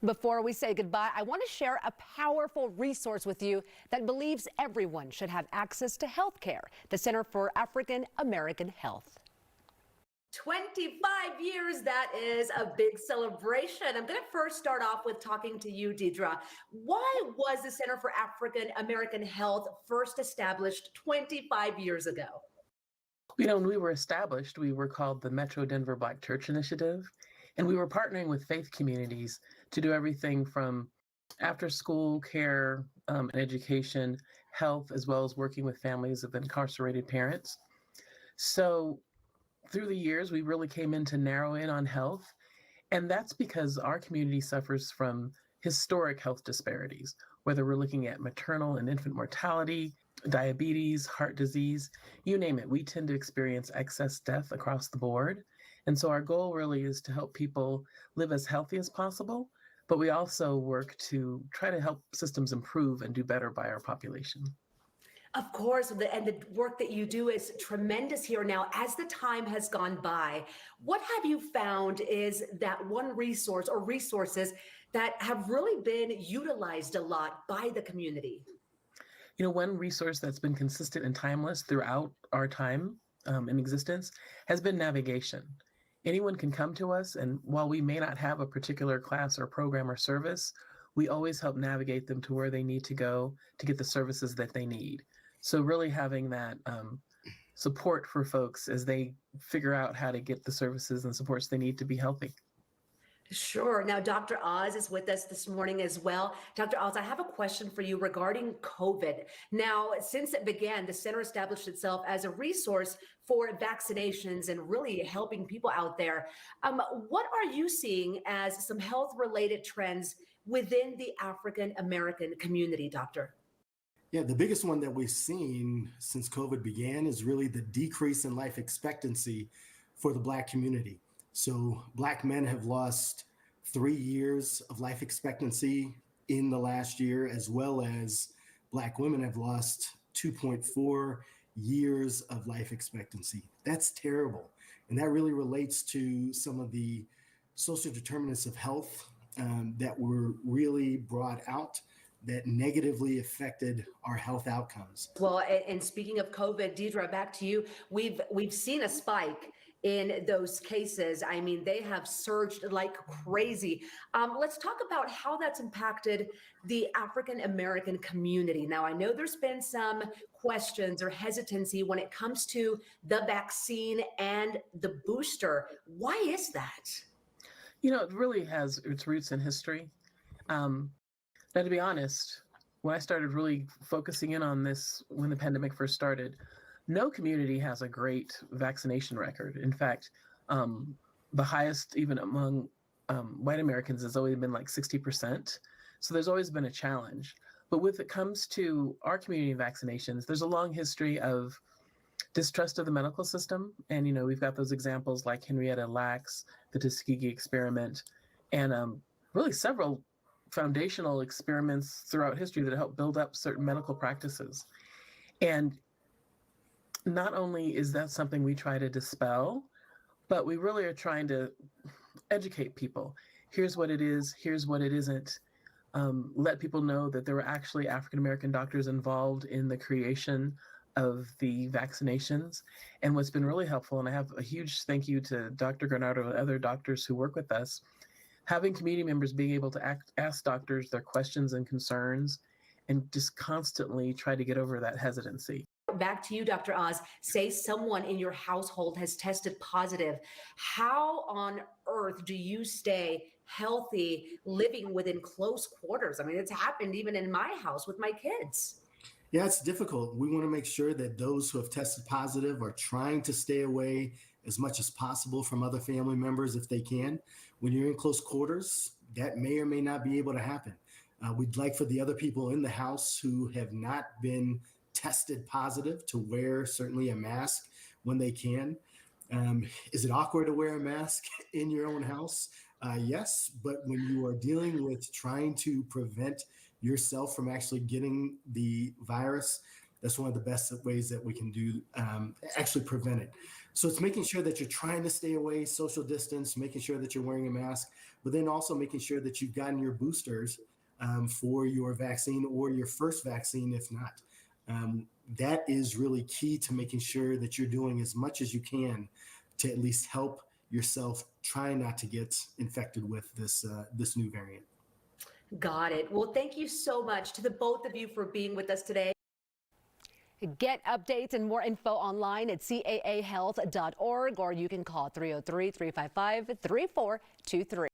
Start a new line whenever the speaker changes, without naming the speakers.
Before we say goodbye, I want to share a powerful resource with you that believes everyone should have access to health care, the Center for African American Health.
25 years, that is a big celebration. I'm going to first start off with talking to you, Deidre. Why was the Center for African American Health first established 25 years ago?
When we were established, we were called the Metro Denver Black Church Initiative, and we were partnering with faith communities to do everything from after school care and education, health, as well as working with families of incarcerated parents. So through the years, we really came in to narrow in on health, and that's because our community suffers from historic health disparities, whether we're looking at maternal and infant mortality, diabetes, heart disease, you name it. We tend to experience excess death across the board. And so our goal really is to help people live as healthy as possible, but we also work to try to help systems improve and do better by our population.
Of course, and the work that you do is tremendous here. Now, as the time has gone by, what have you found is that one resource or resources that have really been utilized a lot by the community?
One resource that's been consistent and timeless throughout our time in existence has been navigation. Anyone can come to us, and while we may not have a particular class or program or service, we always help navigate them to where they need to go to get the services that they need. So really having that support for folks as they figure out how to get the services and supports they need to be healthy.
Sure. Now, Dr. Oz is with us this morning as well. Dr. Oz, I have a question for you regarding COVID. Now, since it began, the center established itself as a resource for vaccinations and really helping people out there. What are you seeing as some health-related trends within the African American community, Doctor?
Yeah, the biggest one that we've seen since COVID began is really the decrease in life expectancy for the Black community. So Black men have lost 3 years of life expectancy in the last year, as well as Black women have lost 2.4 years of life expectancy. That's terrible. And that really relates to some of the social determinants of health that were really brought out that negatively affected our health outcomes.
Well, and speaking of COVID, Deidre, back to you. We've seen a spike in those cases. I mean, they have surged like crazy. Let's talk about how that's impacted the African American community. Now, I know there's been some questions or hesitancy when it comes to the vaccine and the booster. Why is that?
It really has its roots in history. Now, to be honest, when I started really focusing in on this when the pandemic first started, no community has a great vaccination record. In fact, the highest even among white Americans has always been like 60%. So there's always been a challenge. But when it comes to our community vaccinations, there's a long history of distrust of the medical system. And, we've got those examples like Henrietta Lacks, the Tuskegee experiment, and really several foundational experiments throughout history that help build up certain medical practices. And not only is that something we try to dispel, but we really are trying to educate people. Here's what it is, here's what it isn't. Let people know that there were actually African-American doctors involved in the creation of the vaccinations. And what's been really helpful, and I have a huge thank you to Dr. Granardo and other doctors who work with us, having community members being able to ask doctors their questions and concerns and just constantly try to get over that hesitancy.
Back to you, Dr. Oz. Say someone in your household has tested positive. How on earth do you stay healthy living within close quarters? I mean, it's happened even in my house with my kids.
Yeah, it's difficult. We want to make sure that those who have tested positive are trying to stay away as much as possible from other family members if they can. When you're in close quarters, that may or may not be able to happen. We'd like for the other people in the house who have not been tested positive to wear certainly a mask when they can. Is it awkward to wear a mask in your own house? Yes, but when you are dealing with trying to prevent yourself from actually getting the virus, That's one of the best ways that we can do actually prevent it. So it's making sure that you're trying to stay away, social distance, making sure that you're wearing a mask, but then also making sure that you've gotten your boosters for your vaccine or your first vaccine, if not. That is really key to making sure that you're doing as much as you can to at least help yourself try not to get infected with this new variant.
Got it. Well, thank you so much to the both of you for being with us today.
Get updates and more info online at caahealth.org, or you can call 303-355-3423.